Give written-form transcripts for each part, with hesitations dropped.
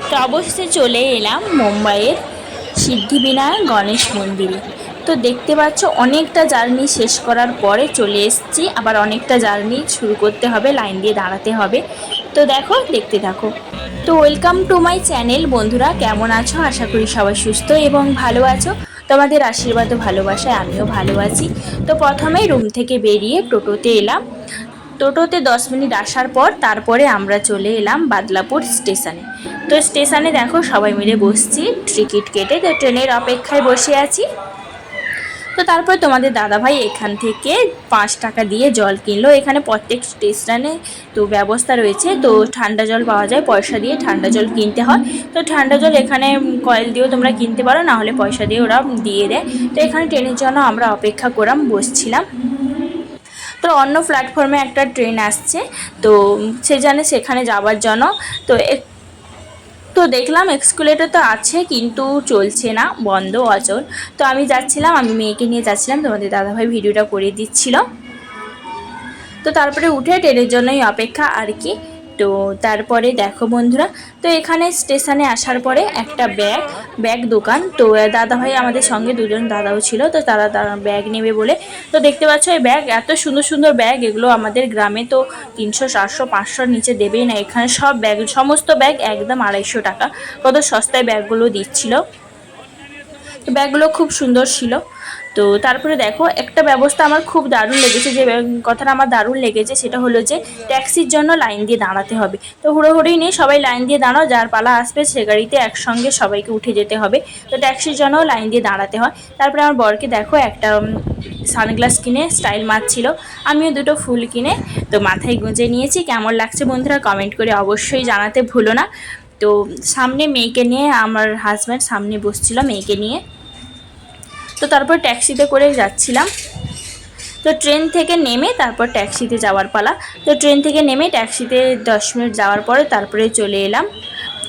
তো অবশেষে চলে এলাম মুম্বাইয়ের সিদ্ধিবিনায়ক গণেশ মন্দিরে। তো দেখতে পাচ্ছ অনেকটা জার্নি শেষ করার পরে চলে এসেছি, আবার অনেকটা জার্নি শুরু করতে হবে, লাইন দিয়ে দাঁড়াতে হবে। তো দেখো, দেখতে থাকো। তো ওয়েলকাম টু মাই চ্যানেল। বন্ধুরা কেমন আছো? আশা করি সবাই সুস্থ এবং ভালো আছো। তোমাদের আশীর্বাদ ও ভালোবাসায় আমিও ভালো আছি। তো প্রথমেই রুম থেকে বেরিয়ে টোটোতে এলাম। টোটোতে 10 মিনিট আসার পর তারপরে আমরা চলে এলাম বাদলাপুর স্টেশনে। তো স্টেশনে দেখো সবাই মিলে বসছি টিকিট কেটে, তো ট্রেনের অপেক্ষায় বসে আছি। তো তারপর তোমাদের দাদাভাই এখান থেকে 5 টাকা দিয়ে জল কিনলো। এখানে প্রত্যেক স্টেশনে তো ব্যবস্থা রয়েছে, তো ঠান্ডা জল পাওয়া যায়, পয়সা দিয়ে ঠান্ডা জল কিনতে হয়। তো ঠান্ডা জল এখানে কয়েল দিয়েও তোমরা কিনতে পারো, না হলে পয়সা দিয়ে ওরা দিয়ে দেয়। তো এখানে ট্রেনের জন্য আমরা অপেক্ষা করলাম, বসছিলাম। তো অন্য প্ল্যাটফর্মে একটা ট্রেন আসছে, তো সেখানে যাওয়ার জন্য তো তো দেখলাম এক্সকুলেটর তো আছে কিন্তু চলছে না, বন্ধ, অচল। তো আমি যাচ্ছিলাম, আমি মেয়েকে নিয়ে যাচ্ছিলাম, তোমাদের দাদাভাই ভিডিওটা করে দিচ্ছিল। তো তারপরে উঠে ট্রেনের জন্যই অপেক্ষা আর কি। তো তারপরে দেখো বন্ধুরা, তো এখানে স্টেশনে আসার পরে একটা ব্যাগ দোকান। তো দাদাভাই আমাদের সঙ্গে দুজন দাদাও ছিল, তো তারা ব্যাগ নেবে বলে। তো দেখতে পাচ্ছ এই ব্যাগ, এত সুন্দর সুন্দর ব্যাগ। এগুলো আমাদের গ্রামে তো 300 400 500 নিচে দেবেই না। এখানে সব ব্যাগ, সমস্ত ব্যাগ একদম 250 টাকা। কত সস্তায় ব্যাগগুলো দিচ্ছিল। তো ব্যাগগুলো খুব সুন্দর ছিল। তো তারপরে দেখো একটা ব্যবস্থা আমার খুব দারুণ লেগেছে, যে কথাটা আমার দারুণ লেগেছে সেটা হলো যে ট্যাক্সির জন্য লাইন দিয়ে দাঁড়াতে হবে। তো হুড়োহুড়ি নেই, সবাই লাইন দিয়ে দাঁড়াও, যার পালা আসবে সে গাড়িতে একসঙ্গে সবাইকে উঠে যেতে হবে। তো ট্যাক্সির জন্য লাইন দিয়ে দাঁড়াতে হয়। তারপরে আমার বরকে দেখো একটা সানগ্লাস কিনে স্টাইল মারছিল, আমিও দুটো ফুল কিনে তো মাথায় গুঁজে নিয়েছি। কেমন লাগছে বন্ধুরা কমেন্ট করে অবশ্যই জানাতে ভুলো না। তো সামনে মেয়েকে নিয়ে, আমার হাজব্যান্ড সামনে বসছিল মেয়েকে নিয়ে। তো তারপর ট্যাক্সিতে করে যাচ্ছিলাম। তো ট্রেন থেকে নেমে তারপর ট্যাক্সিতে যাওয়ার পালা। তো ট্রেন থেকে নেমে ট্যাক্সিতে 10 মিনিট যাওয়ার পরে তারপরে চলে এলাম।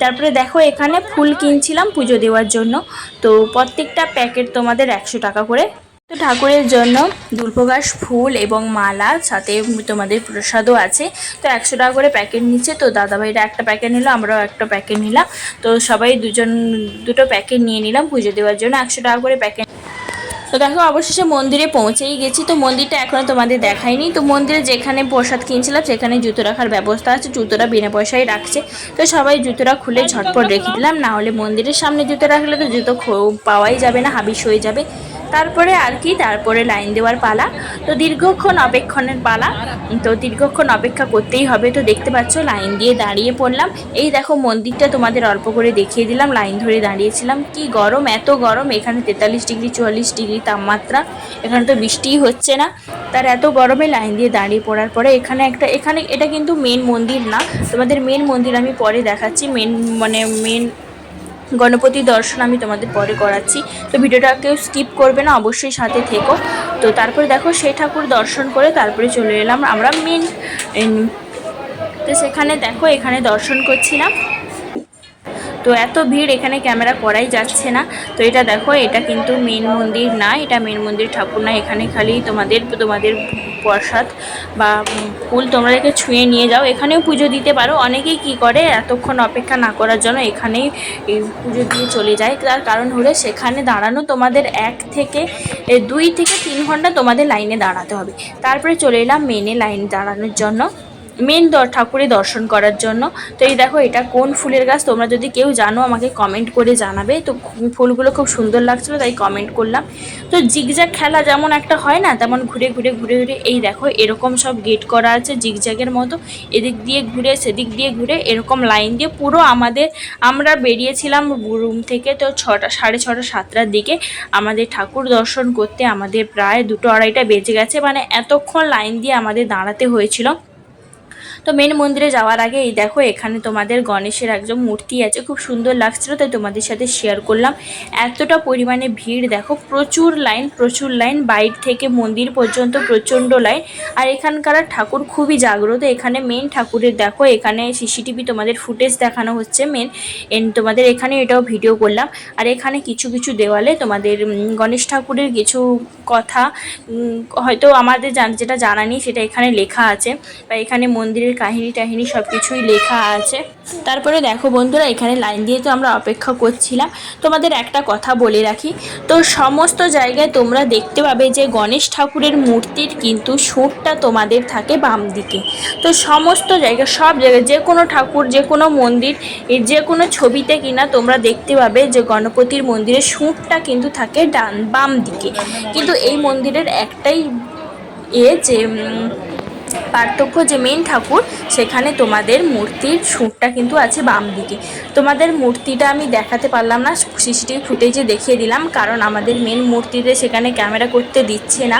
তারপরে দেখো এখানে ফুল কিনছিলাম পুজো দেওয়ার জন্য। তো প্রত্যেকটা প্যাকেট তোমাদের 100 টাকা করে। তো ঠাকুরের জন্য দুর্গঘাস ফুল এবং মালা, সাথে তোমাদের প্রসাদও আছে। তো 100 টাকা করে প্যাকেট নিচ্ছে। তো দাদাভাইরা একটা প্যাকেট নিল, আমরাও একটা প্যাকেট নিলাম। তো সবাই দুটো প্যাকেট নিয়ে নিলাম পুজো দেওয়ার জন্য, 100 টাকা করে প্যাকেট। তো দেখো অবশেষে মন্দিরে পৌঁছেই গেছি। তো মন্দিরটা এখনও তোমাদের দেখাইনি। তো মন্দিরে যেখানে প্রসাদ কিনছিলাম সেখানে জুতো রাখার ব্যবস্থা আছে, জুতোটা বিনা পয়সায় রাখছে। তো সবাই জুতোটা খুলে ঝটপট রেখে দিলাম, না হলে মন্দিরের সামনে জুতো রাখলে তো জুতো পাওয়াই যাবে না, হাবিস হয়ে যাবে। তারপরে আর কি, তারপরে লাইন দেওয়ার পালা। তো দীর্ঘক্ষণ অপেক্ষণের পালা, তো দীর্ঘক্ষণ অপেক্ষা করতেই হবে। তো দেখতে পাচ্ছ লাইন দিয়ে দাঁড়িয়ে পড়লাম। এই দেখো মন্দিরটা তোমাদের অল্প করে দেখিয়ে দিলাম, লাইন ধরে দাঁড়িয়েছিলাম। কি গরম, এত গরম, এখানে 43 ডিগ্রি 44 ডিগ্রি তাপমাত্রা। এখানে তো বৃষ্টিই হচ্ছে না, তার এত গরমে লাইন দিয়ে দাঁড়িয়ে পড়ার পরে এখানে এটা কিন্তু মেন মন্দির না, তোমাদের মেন মন্দির আমি পরে দেখাচ্ছি। মেন গণপতি দর্শন আমি তোমাদের পরে করাচ্ছি। তো ভিডিওটা কেউ স্কিপ করবে না, অবশ্যই সাথে থেকো। তো তারপরে দেখো সেই ঠাকুর দর্শন করে তারপরে চলে এলাম আমরা মেন। তো সেখানে দেখো এখানে দর্শন করছিলাম। তো এত ভিড়, এখানে ক্যামেরা করাই যাচ্ছে না। তো এটা দেখো, এটা কিন্তু মেন মন্দির না, এটা মেন মন্দির ঠাকুর না। এখানে খালি তোমাদের প্রসাদ বা ফুল তোমাদেরকে ছুঁয়ে নিয়ে যাও, এখানেও পুজো দিতে পারো। অনেকেই কি করে এতক্ষণ অপেক্ষা না করার জন্য এখানেই পুজো দিয়ে চলে যায়। তার কারণ হলো সেখানে দাঁড়ানো তোমাদের 2 থেকে 3 ঘন্টা তোমাদের লাইনে দাঁড়াতে হবে। তারপরে চলে এলাম মেনে লাইন দাঁড়ানোর জন্য, মেন ঠাকুরের দর্শন করার জন্য। তো এই দেখো এটা কোন ফুলের গাছ, তোমরা যদি কেউ জানো আমাকে কমেন্ট করে জানাবে। তো ফুলগুলো খুব সুন্দর লাগছিলো তাই কমেন্ট করলাম। তো জিগজ্যাগ খেলা যেমন একটা হয় না, তেমন ঘুরে ঘুরে ঘুরে ঘুরে এই দেখো এরকম সব গেট করা আছে জিগজ্যাগের মতো, এদিক দিয়ে ঘুরে সেদিক দিয়ে ঘুরে এরকম লাইন দিয়ে পুরো আমরা বেরিয়েছিলাম রুম থেকে তো 6টা 6:30 7টার দিকে। আমাদের ঠাকুর দর্শন করতে আমাদের প্রায় 2টো 2:30টা বেজে গেছে, মানে এতক্ষণ লাইন দিয়ে আমাদের দাঁড়াতে হয়েছিল। তো মেন মন্দিরে যাওয়ার আগে এই দেখো এখানে তোমাদের গণেশের একজন মূর্তি আছে, খুব সুন্দর লাগছিল তাই তোমাদের সাথে শেয়ার করলাম। এতটা পরিমাণে ভিড় দেখো, প্রচুর লাইন, বাইরে থেকে মন্দির পর্যন্ত প্রচণ্ড লাইন। আর এখানকার ঠাকুর খুবই জাগ্রত। এখানে মেন ঠাকুরের দেখো, এখানে সিসিটিভি তোমাদের ফুটেজ দেখানো হচ্ছে তোমাদের এখানে, এটাও ভিডিও করলাম। আর এখানে কিছু কিছু দেওয়ালে তোমাদের গণেশ ঠাকুরের কিছু কথা হয়তো আমাদের যেটা জানা নেই সেটা এখানে লেখা আছে। বা এখানে মন্দিরের কাহিনী টাহিনী সব কিছুই লেখা আছে। তারপরে দেখো বন্ধুরা, এখানে লাইন দিয়ে তো আমরা অপেক্ষা করছিলাম। তোমাদের একটা কথা বলে রাখি, তো সমস্ত জায়গায় তোমরা দেখতে পাবে যে গণেশ ঠাকুরের মূর্তির কিন্তু সুরটা তোমাদের থাকে বাম দিকে। তো সমস্ত জায়গায়, সব জায়গায়, যে কোনো ঠাকুর, যে কোনো মন্দির, যে কোনো ছবিতে কিনা তোমরা দেখতে পাবে যে গণপতির মন্দিরের সুরটা কিন্তু থাকে বাম দিকে। কিন্তু এই মন্দিরের একটাই যে পার্থক্য, যে মেন ঠাকুর সেখানে তোমাদের মূর্তির সুরটা কিন্তু আছে বাম দিকে। তোমাদের মূর্তিটা আমি দেখাতে পারলাম না, সিসিটিভি ফুটেজে দেখিয়ে দিলাম, কারণ আমাদের মেন মূর্তিতে সেখানে ক্যামেরা করতে দিচ্ছে না।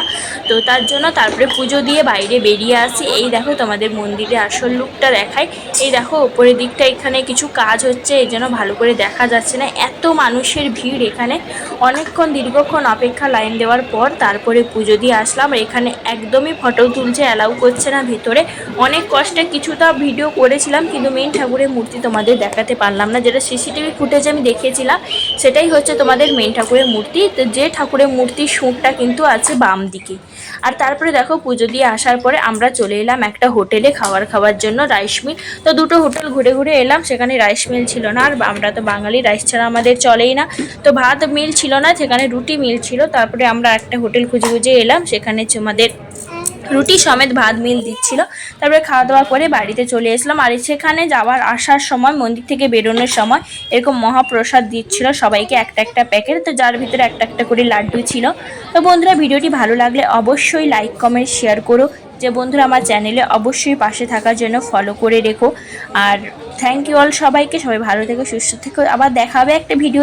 তো তার জন্য তারপরে পুজো দিয়ে বাইরে বেরিয়ে আসি। এই দেখো তোমাদের মন্দিরে আসল লুকটা দেখাই। এই দেখো ওপরের দিকটা এখানে কিছু কাজ হচ্ছে, এই জন্য ভালো করে দেখা যাচ্ছে না। এত মানুষের ভিড় এখানে, অনেকক্ষণ দীর্ঘক্ষণ অপেক্ষা লাইন দেওয়ার পর তারপরে পুজো দিয়ে আসলাম। এখানে একদমই ফটো তুলছে অ্যালাউ করছে না ভেতরে। অনেক কষ্টে কিছুটা ভিডিও করেছিলাম, কিন্তু মেন ঠাকুরের মূর্তি তোমাদের দেখাতে পারলাম না। যেটা সিসিটিভি ফুটেজে আমি দেখিয়েছিলাম সেটাই হচ্ছে তোমাদের মেন ঠাকুরের মূর্তি। তো যে ঠাকুরের মূর্তির সুরটা কিন্তু আছে বাম দিকে। আর তারপরে দেখো পুজো দিয়ে আসার পরে আমরা চলে এলাম একটা হোটেলে খাওয়ার জন্য, রাইস মিল। তো দুটো হোটেল ঘুরে ঘুরে এলাম, সেখানে রাইস মিল ছিল না। আর আমরা তো বাঙালি, রাইস ছাড়া আমাদের চলেই না। তো ভাত মিল ছিল না, সেখানে রুটি মিল ছিল। তারপরে আমরা একটা হোটেল খুঁজে খুঁজে এলাম, সেখানে আমাদের রুটি সমেত ভাত মিল দিচ্ছিল। তারপরে খাওয়া দাওয়া করে বাড়িতে চলে এসলাম। আর সেখানে যাওয়ার আসার সময়, মন্দির থেকে বেরোনোর সময় এরকম মহাপ্রসাদ দিচ্ছিল সবাইকে একটা একটা প্যাকেট, তো যার ভিতরে একটা একটা করে লাড্ডু ছিল। তো বন্ধুরা, ভিডিওটি ভালো লাগলে অবশ্যই লাইক কমেন্ট শেয়ার করো। যে বন্ধুরা আমার চ্যানেলে অবশ্যই পাশে থাকার জন্য ফলো করে রেখো। আর থ্যাংক ইউ অল সবাইকে। সবাই ভালো থেকো, সুস্থ থেকো। আবার দেখা হবে একটা ভিডিও।